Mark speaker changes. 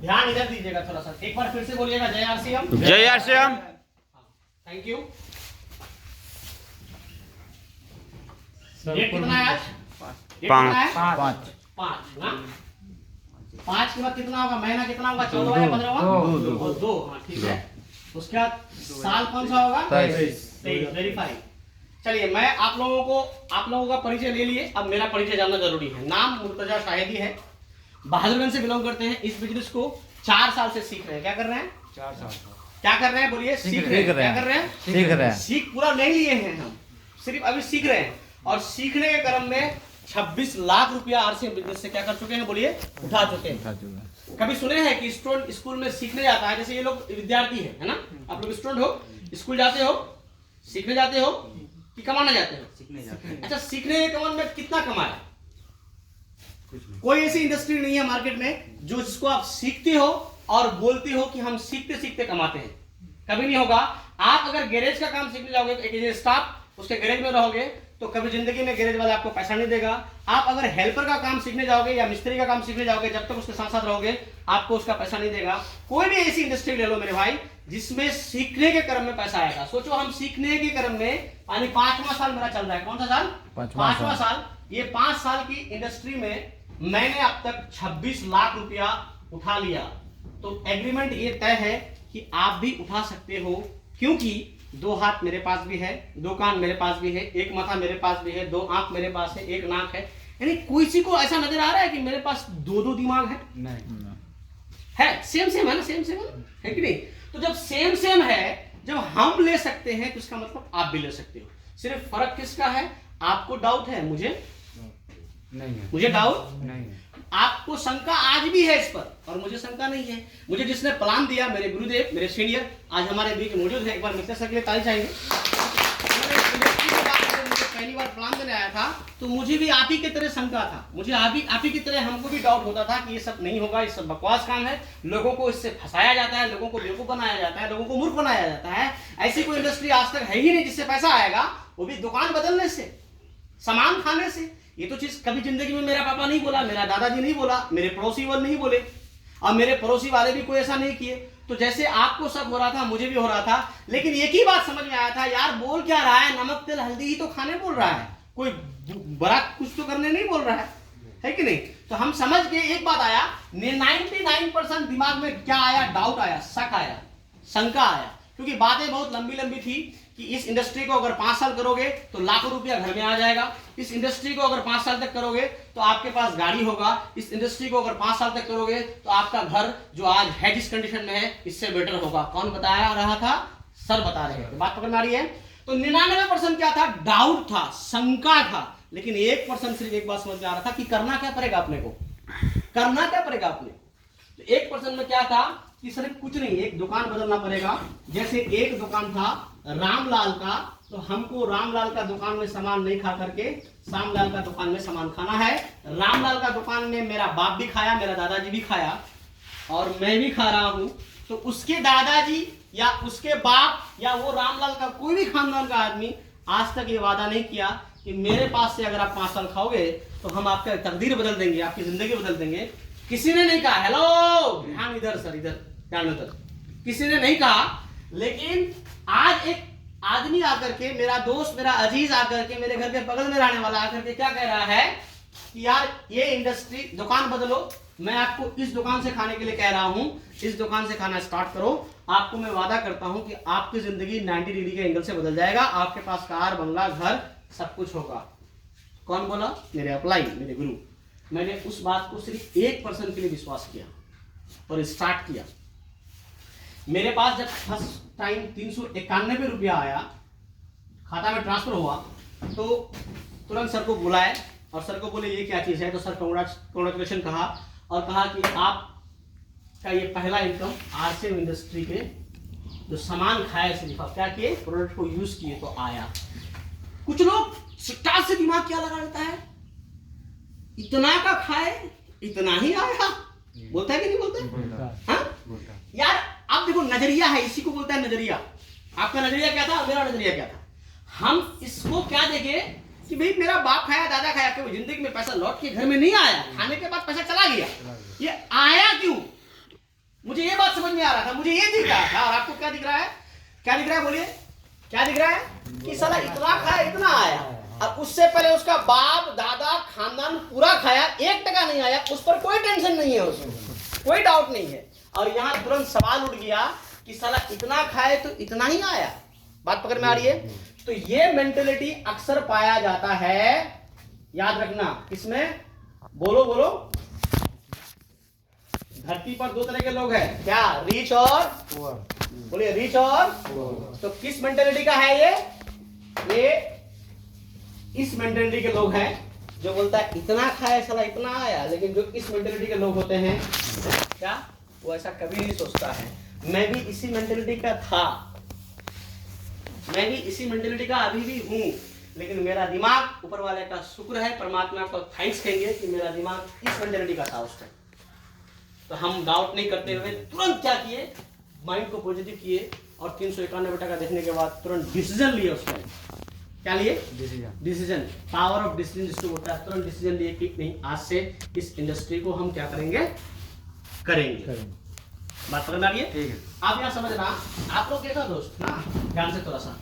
Speaker 1: ध्यान इधर दीजिएगा थोड़ा सा, एक बार फिर से बोलिएगा जय आरसीएम।
Speaker 2: जय आरसीएम।
Speaker 1: Thank you. डेट कितना है आज?
Speaker 2: 5
Speaker 1: ना 5 के बाद कितना होगा? महीना कितना होगा? 14 या 15 होगा? 2। हाँ ठीक है। उसके बाद साल कौन सा होगा? 23। वेरीफाई। चलिए मैं आप लोगों का परिचय ले लिए, अब मेरा परिचय जानना जरूरी है। नाम मुर्तजा शाहिदी है, बहादुरगंज से बिलोंग करते हैं। इस बिजनेस को 4 साल से सीख रहे हैं। क्या कर रहे हैं? 4 साल। क्या कर रहे हैं? बोलिए। सीख रहे हैं। क्या कर रहे हैं?
Speaker 2: सीख रहे हैं।
Speaker 1: सीख पूरा नहीं लिए हैं हम, सिर्फ अभी सीख रहे हैं। और सीखने के क्रम में 26 लाख रुपया आरसीएम बिजनेस से क्या कर चुके हैं? बोलिए। उठा चुके हैं। कभी सुने हैं कि स्टूडेंट स्कूल में सीखने जाता है? जैसे ये लोग विद्यार्थी है ना, आप लोग स्टूडेंट हो, स्कूल जाते हो, सीखने जाते हो कि कमाने जाते हो? सीखने जाते हैं। अच्छा, सीखने के क्रम में कितना कमाया? कोई ऐसी इंडस्ट्री नहीं है मार्केट में जो जिसको आप सीखते हो और बोलते हो कि हम सीखते सीखते कमाते हैं। कभी नहीं होगा। आप अगर गैरेज का काम सीखने जाओगे, एक स्टाफ उसके गैरेज में रहोगे, तो कभी जिंदगी में गैरेज वाला आपको पैसा नहीं देगा। आप अगर हेल्पर का काम सीखने जाओगे या मिस्त्री का काम सीखने जाओगे, जब तक उसके साथ साथ रहोगे आपको उसका पैसा नहीं देगा। कोई भी ऐसी इंडस्ट्री ले लो मेरे भाई जिसमें सीखने के क्रम में पैसा आएगा। सोचो हम सीखने के क्रम में, यानी 5वां साल मेरा चल रहा है। कौन सा साल? 5वां साल। ये 5 साल की इंडस्ट्री में मैंने अब तक 26 लाख रुपया उठा लिया। तो एग्रीमेंट ये तय है कि आप भी उठा सकते हो, क्योंकि 2 हाथ मेरे पास भी है, 2 कान मेरे पास भी है, 1 माथा मेरे पास भी है, 2 आंख मेरे पास है, 1 नाक है। यानी कोई सी को ऐसा नजर आ रहा है कि मेरे पास 2 दिमाग है? नहीं है। सेम है ना, सेम है कि नहीं? तो जब सेम है, जब हम ले सकते हैं तो इसका मतलब आप भी ले सकते हो। सिर्फ फर्क किसका है? आपको डाउट है, मुझे नहीं है। मुझे डाउट नहीं है। आपको शंका आज भी है इस पर, और मुझे शंका नहीं है। मुझे जिसने प्लान दिया, मेरे गुरुदेव, मेरे सीनियर आज हमारे बीच मौजूद है। एक बार मिस्टर सर के लिए ताली चाहिए। पहली बार प्लान देने आया था तो मुझे भी आप ही की तरह शंका था, मुझे आप ही की तरह हमको भी डाउट होता था कि ये सब नहीं होगा, ये सब बकवास काम है, लोगों को इससे फंसाया जाता है, लोगों को बेवकूफ बनाया जाता है, लोगों को मूर्ख बनाया जाता है। ऐसी कोई इंडस्ट्री आज तक है ही नहीं जिससे पैसा आएगा, वो भी दुकान बदलने से, सामान खाने से। ये तो चीज कभी जिंदगी में मेरा पापा नहीं बोला, मेरा दादाजी नहीं बोला, मेरे पड़ोसी वाले नहीं बोले, और मेरे पड़ोसी वाले भी कोई ऐसा नहीं किए। तो जैसे आपको सब हो रहा था, मुझे भी हो रहा था, लेकिन एक ही बात समझ में आया था, यार बोल क्या रहा है, नमक तेल हल्दी ही तो खाने बोल रहा है, कोई बड़ा कुछ तो करने नहीं बोल रहा है कि नहीं? तो हम समझ के एक बात आया, 99% दिमाग में क्या आया? डाउट आया, शक आया, शंका आया, क्योंकि बातें बहुत लंबी लंबी थी कि इस इंडस्ट्री को अगर 5 साल करोगे तो लाखों रुपया घर में आ जाएगा, इस इंडस्ट्री को अगर 5 साल तक करोगे तो आपके पास गाड़ी होगा, इस इंडस्ट्री को अगर 5 साल तक करोगे तो आपका घर जो आज है जिस कंडीशन में है इससे बेटर होगा। कौन बताया रहा था? सर बता रहे हैं। बात पकड़ में आ रही है? तो 99% क्या था? डाउट था, शंका था, लेकिन 1% सिर्फ एक बात समझ में आ रहा था कि करना क्या पड़ेगा अपने को, करना क्या पड़ेगा अपने। तो 1% में क्या था कि सिर्फ कुछ नहीं, एक दुकान बदलना पड़ेगा। जैसे एक दुकान था रामलाल का, तो हमको रामलाल का दुकान में सामान नहीं खा करके श्यामलाल का दुकान में सामान खाना है। रामलाल का दुकान में मेरा बाप भी खाया, मेरा दादाजी भी खाया, और मैं भी खा रहा हूं। तो उसके दादाजी या उसके बाप या वो रामलाल का कोई भी खानदान का आदमी आज तक ये वादा नहीं किया कि मेरे पास से अगर आप 5 साल खाओगे तो हम आपका तकदीर बदल देंगे, आपकी जिंदगी बदल देंगे। किसी ने नहीं कहा। हेलो, ध्यान इधर सर, इधर ध्यान इधर। किसी ने नहीं कहा, लेकिन आज एक आदमी आकर के, मेरा दोस्त, मेरा अजीज आकर के, मेरे घर के बगल में रहने वाला आकर के क्या कह रहा है कि यार ये इंडस्ट्री, दुकान बदलो, मैं आपको इस दुकान से खाने के लिए कह रहा हूं, इस दुकान से खाना स्टार्ट करो, आपको मैं वादा करता हूं कि आपकी जिंदगी 90 डिग्री के एंगल से बदल जाएगा, आपके पास कार, बंगला, घर सब कुछ होगा। कौन बोला? मेरे अप्लाई, मेरे गुरु। मैंने उस बात को सिर्फ 1% के लिए विश्वास किया और स्टार्ट किया। मेरे पास जब फर्स्ट टाइम 391 रुपया आया, खाता में ट्रांसफर हुआ, तो तुरंत सर को बुलाए और सर को बोले ये क्या चीज़ है। तो सर कांग्रेचुलेशन कहा और कहा कि आपका ये पहला इनकम आरसीएम इंडस्ट्री के जो सामान खाए, सिर्फ क्या किए, प्रोडक्ट को यूज किए तो आया। कुछ लोग स्टार्ट से दिमाग क्या लगा लेता है, इतना का खाए इतना ही आया, बोलता है कि नहीं बोलता? हाँ यार, आप देखो नजरिया है, इसी को बोलता है नजरिया। आपका नजरिया क्या था, मेरा नजरिया क्या था? हम इसको क्या देखे कि भाई मेरा बाप खाया, दादा खाया, क्यों जिंदगी में पैसा लौट के घर में नहीं आया, खाने के बाद पैसा चला गया। ये आया क्यों? में आ रहा था, मुझे ये दिख रहा था। और आपको क्या दिख रहा है? क्या दिख रहा है बोलिए, क्या दिख रहा है? कि साला इतना खाया इतना आया। अब उससे पहले उसका बाप दादा खानदान पूरा खाया, 1% नहीं आया, उस पर कोई टेंशन नहीं है, उसमें कोई डाउट नहीं है। और यहाँ तुरंत सवाल उठ गया कि साला इतना खाए तो इतना ही आया। बात पकड़ में आ रही है? तो ये मेंटेलिटी अक्सर पाया जाता है, याद रखना। किसमें? बोलो बोलो। धरती पर 2 तरह के लोग हैं, क्या? रिच और बोलिए, रिच और तो किस मेंटेलिटी का है ये इस मेंटेलिटी के लोग हैं जो बोलता है इतना खाया साला इतना आया। लेकिन जो इस मेंटेलिटी के लोग होते हैं क्या, वो ऐसा कभी नहीं सोचता है। मैं भी इसी मेंटेलिटी का था, मैं भी इसी मेंटेलिटी का अभी भी हूं, लेकिन मेरा दिमाग, ऊपर वाले का शुक्र है, परमात्मा को थैंक्स कहेंगे कि मेरा दिमाग इस मेंटेलिटी का था उस टाइम। तो हम डाउट नहीं करते हुए तुरंत क्या किए, माइंड को पॉजिटिव किए और 391 का देखने के बाद तुरंत डिसीजन लिए। उस टाइम क्या लिए? डिसीजन। पावर ऑफ डिसीजन जिसको होता है, तुरंत डिसीजन लिए कि नहीं, आज से इस इंडस्ट्री को हम क्या करेंगे, करेंगे। बात समझ आ रही है? ठीक है। आप यहाँ समझना, आप लोग देखो दोस्त ना ध्यान से थोड़ा सा।